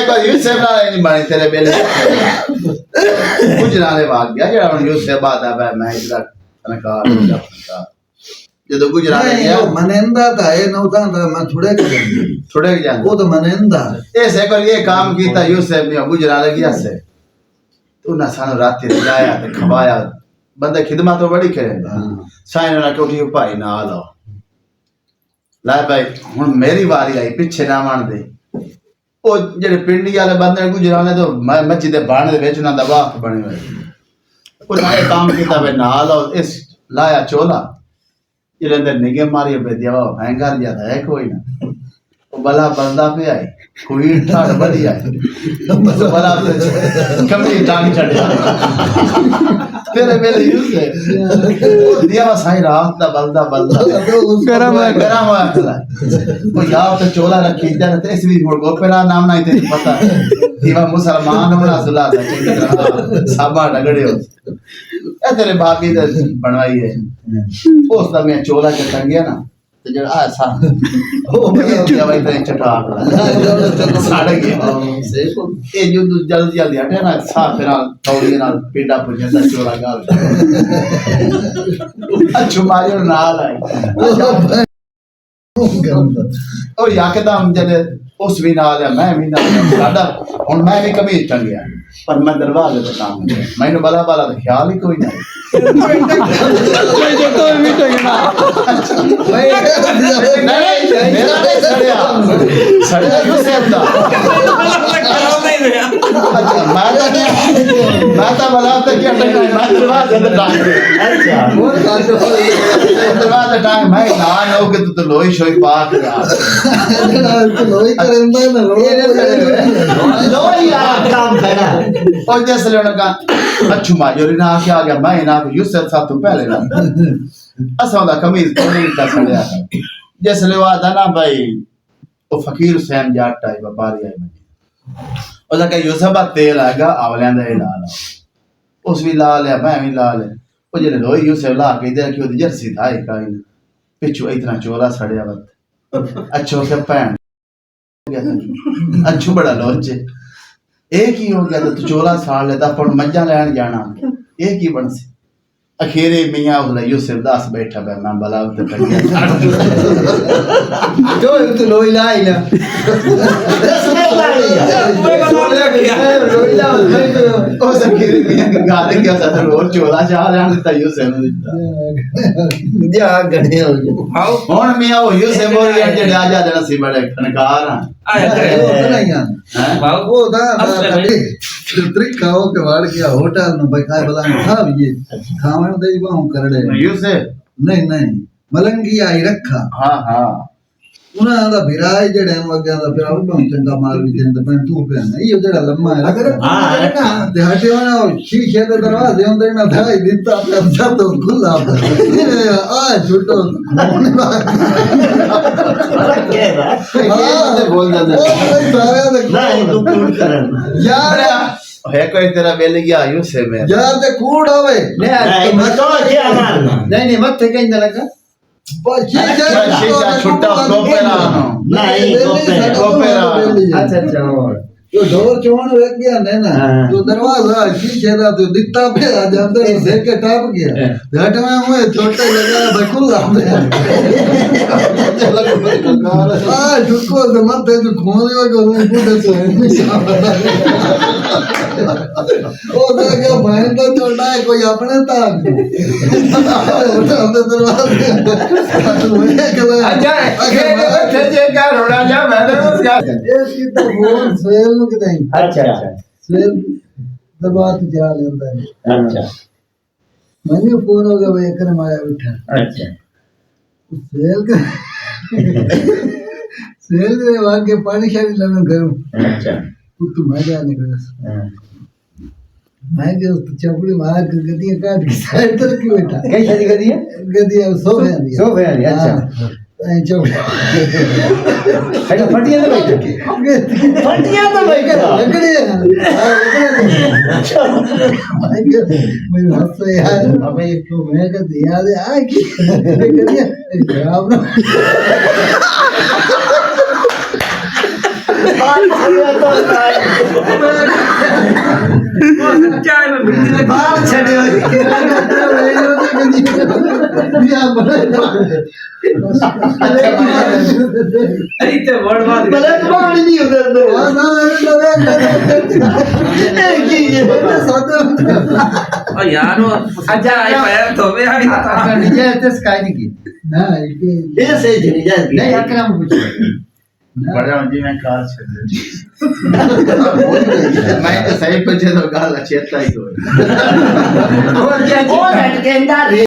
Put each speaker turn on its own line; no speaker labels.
बार यूसुफ ना नहीं बने तेरे बेले कुछ ना ले भाग गया जरा यूसुफ बात है मैं इधर तनकार जो तो गुजरा गया
मनेंदा था ये नौता था मैं थोड़े के जान वो तो मनेंदा
ऐसे कर ये काम कीता यूसुफ ने गुजरा गया से तू ना सानो रात रे जाया ते खवाया बंदे खिदमत तो बड़ी करे साइन ना कोठी भाई ना लो ला भाई हुन मेरी बारी आई पीछे ना मान दे ओ जेड़े पिंडी वाले बंदे गुजराने तो मस्जिद दे बाण दे विच ना दबाव बने हुए ओ ना काम कीता वे ना लो इस लाया चोला ये अंदर निगे मारी पे देवा हैंगर ज्यादा है कोई ना वो बला बंदा पे आई कोई ठाड़ बड़ी आई बस बला कमी टांग चढ़ा तेरे मेरे यूज है देवा साई रात दा बंदा गरम हुआ खला वो यार तो चोला रखी इधर ते इस भी मोड़ गोपेरा नाम ना इते पता देवा मुसलमान होना सुला था चंगी तरह साबा डगड़े हो ए तेरे बाकी दे बनवाई है उस दा मैं चोला के टंगिया ना ते जड़ा आ सा ओ क्या भाई ते चटा साड़ गया ए जो जल्दी जल्दी हटे ना सा फिर तौली ना पेड़ा पुजंदा चोला गाल अच्छु मारियो नाल आई और याकदम जले उस भी नाल है मैं भी नाल साडा हुन मैं भी कमीज टंगिया पर मैं दरवाजे पे काम मैंने बला बला तो ख्याल ही कोई नहीं जो तो भी टंगना नहीं मेरा नहीं सड़या यूसुफ दा मैं तो बला तो क्या टंगना मैं दरवाजे पे टांग अच्छा दरवाजे टांग मैं ना नो के तू तो लोई शोई पाक यार लोई करंदा ना लोई यार काम करना और जैसे लोगों का अच्छु माजोरी ना आके आ गया मैं ना यूसुफ साहब तो पहले ना असा दा कमीज पूरी का सड़या जैसे लोग आता ना भाई वो फकीर हुसैन जाट आई व्यापारी आई मैं और का यूसुफ का तेल आएगा आवलियां दा ला उस भी ला लिया मैं भी ला ले वो जेले लोई यूसुफ ला के इधर की ओदी जर्सी था ही काई पिछु इतना चोला सड़या वत अच्छो से पैन अच्छू बड़ा लोचे एक ही हो गया तो तू चोला साड़ लेता पर मज्जा लैन जाना एक ही बन से अखीरे मियां उला यूसुफ दास बैठा है मैं बला उते टंगिया
जो तू लोई लाई ना
ओ अखीरे मियां की गाल क्या था और चोला चाह लैन देता यूसुफ ने दिता
जा गड़े हो गए
हां हुन मियां वो यूसुफ और जेड़े आ जा देना सी बड़े फनकार हैं
वो था तरीका हो के वाड़ गया होटल में बैठा बला था ये खावन दे बाहु करड़े
यूसुफ
नहीं मलंगी आई रखा
हां
उना दा बिराय जेड़े वगया दा फिर और बाहु चंगा मार भी देंदा पर तू पे नहीं ये जेड़ा लम्मा है हां ते हटे ना शीशे दे दरवाजे होंदे ना धाई दिता पे सब तो खुला आ छुटो बोल दे नहीं तू कूड़ करन यार
है कोई तेरा बेले गया यूसुफ में
यार ते कूड़ होवे
नहीं मत तो क्या मारना
नहीं मत थे कहीं लगा
शीशा छुट्टा कोपेरा
नहीं
कोपेरा
अच्छा जो डोर चोण रख गया ना तो दरवाजा शीशे दा तो दिखता पे आ जाते से के टप गया घट में हुए छोटे लगा बकुल आंदे आ झुको तो मत जो खोने को बूढ़े से ओ देखो भाई तो छोटा है कोई अपने था उठा दरवाजा अच्छा
ये क्या रोड़ा जा मैंने क्या
ये सीधा बोल सेल नु किते
अच्छा
सेल दरबार जा लेंदा है
अच्छा
मैंने फोन हो गया भाई कर माया उठा
अच्छा
सेल का सेल के वाके पानी शानी लगन करूं
अच्छा
तू मजा निकल मैं जो चपड़ी मार के गदियां काट के साइड तर क्यों बैठा
कैसी गदियां
गदियां सोफे
अच्छा
चपड़ी
अच्छा फटियां तो बैठे फटियां तो बैठे
लकड़ी मैं हंस यार अबे तो मैं का दिया दे आ की गदियां खराब ना
ਚਾਹ ਮੈਂ ਮਿੱਟੀ ਦੇ
ਬਾਹਰ ਛੱਡਿਓ
ਅਰੇ ਤੇ ਵੜ ਬਾਦ
ਪਾਣੀ ਨਹੀਂ ਹੁੰਦਾ
ਓ ਯਾਰ ਉਹ ਅੱਛਾ ਆਈ ਪੈਰ ਧੋਵੇ ਆਈ ਤਾਂ
नहीं अकरम कुछ
बड़ा जी मैं कार छड़ मैं तो सही पूछे तो गाल चेता ही कोई
और क्या